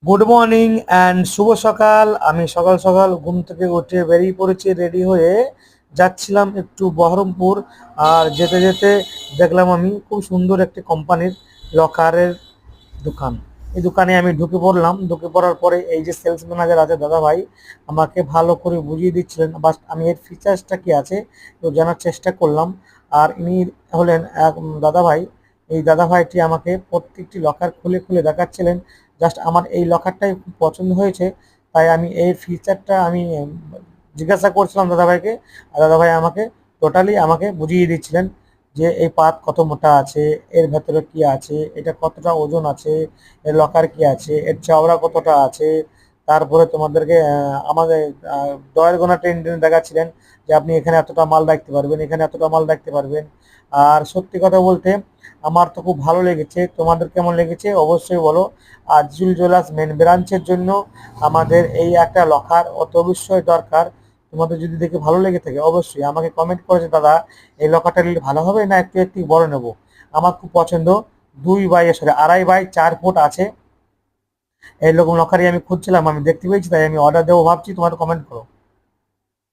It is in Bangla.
গুড মর্নিং অ্যান্ড শুভ সকাল। আমি সকাল সকাল ঘুম থেকে উঠে বেরিয়ে পড়েছি, রেডি হয়ে যাচ্ছিলাম একটু বহরমপুর। আর যেতে যেতে দেখলাম আমি খুব সুন্দর একটি কোম্পানির লকারের দোকান। এই দোকানে আমি ঢুকে পড়লাম। ঢুকে পড়ার পরে এই যে সেলস ম্যানেজার আছে দাদা ভাই আমাকে ভালো করে বুঝিয়ে দিচ্ছিলেন, বাস আমি এর ফিচার্সটা কি আছে তো জানার চেষ্টা করলাম। আর ইনি হলেন এক দাদা ভাই। এই দাদা ভাইটি আমাকে প্রত্যেকটি লকার খুলে খুলে দেখাচ্ছিলেন। জাস্ট আমার এই লকারটাই খুব পছন্দ হয়েছে, তাই আমি এই ফিচারটা আমি জিজ্ঞাসা করছিলাম দাদা ভাইকে। আর দাদা ভাই আমাকে টোটালি আমাকে বুঝিয়ে দিচ্ছিলেন যে এই পাত কত মোটা আছে, এর ভেতরে কি আছে, এটা কতটা ওজন আছে, এর লকার কি আছে, এর চওড়া কতটা আছে। তারপরে তোমাদেরকে আমাদের ডয়ের গোনা টেনে টেনে দেখাচ্ছিলেন যে আপনি এখানে এতটা মাল রাখতে পারবেন, এখানে এতটা মাল রাখতে পারবেন। আর সত্যি কথা বলতে আমার তো খুব ভালো লেগেছে। তোমাদের কেমন লেগেছে অবশ্যই বলো। আর জুয়েল জুয়েলার্স মেন ব্রাঞ্চের জন্য আমাদের এই একটা লকার অত অবশ্যই দরকার। তোমাদের যদি দেখে ভালো লেগে থাকে অবশ্যই আমাকে কমেন্ট করেছে, দাদা এই লকারটা নিলে ভালো হবে না একটু একটু বড় নেব। আমার খুব পছন্দ 2 বাই 4 ফুট আছে, এইরকম লকারই আমি খুঁজছিলাম, আমি দেখতে পেয়েছি তাই আমি অর্ডার দেবো ভাবছি। তোমার কমেন্ট করো।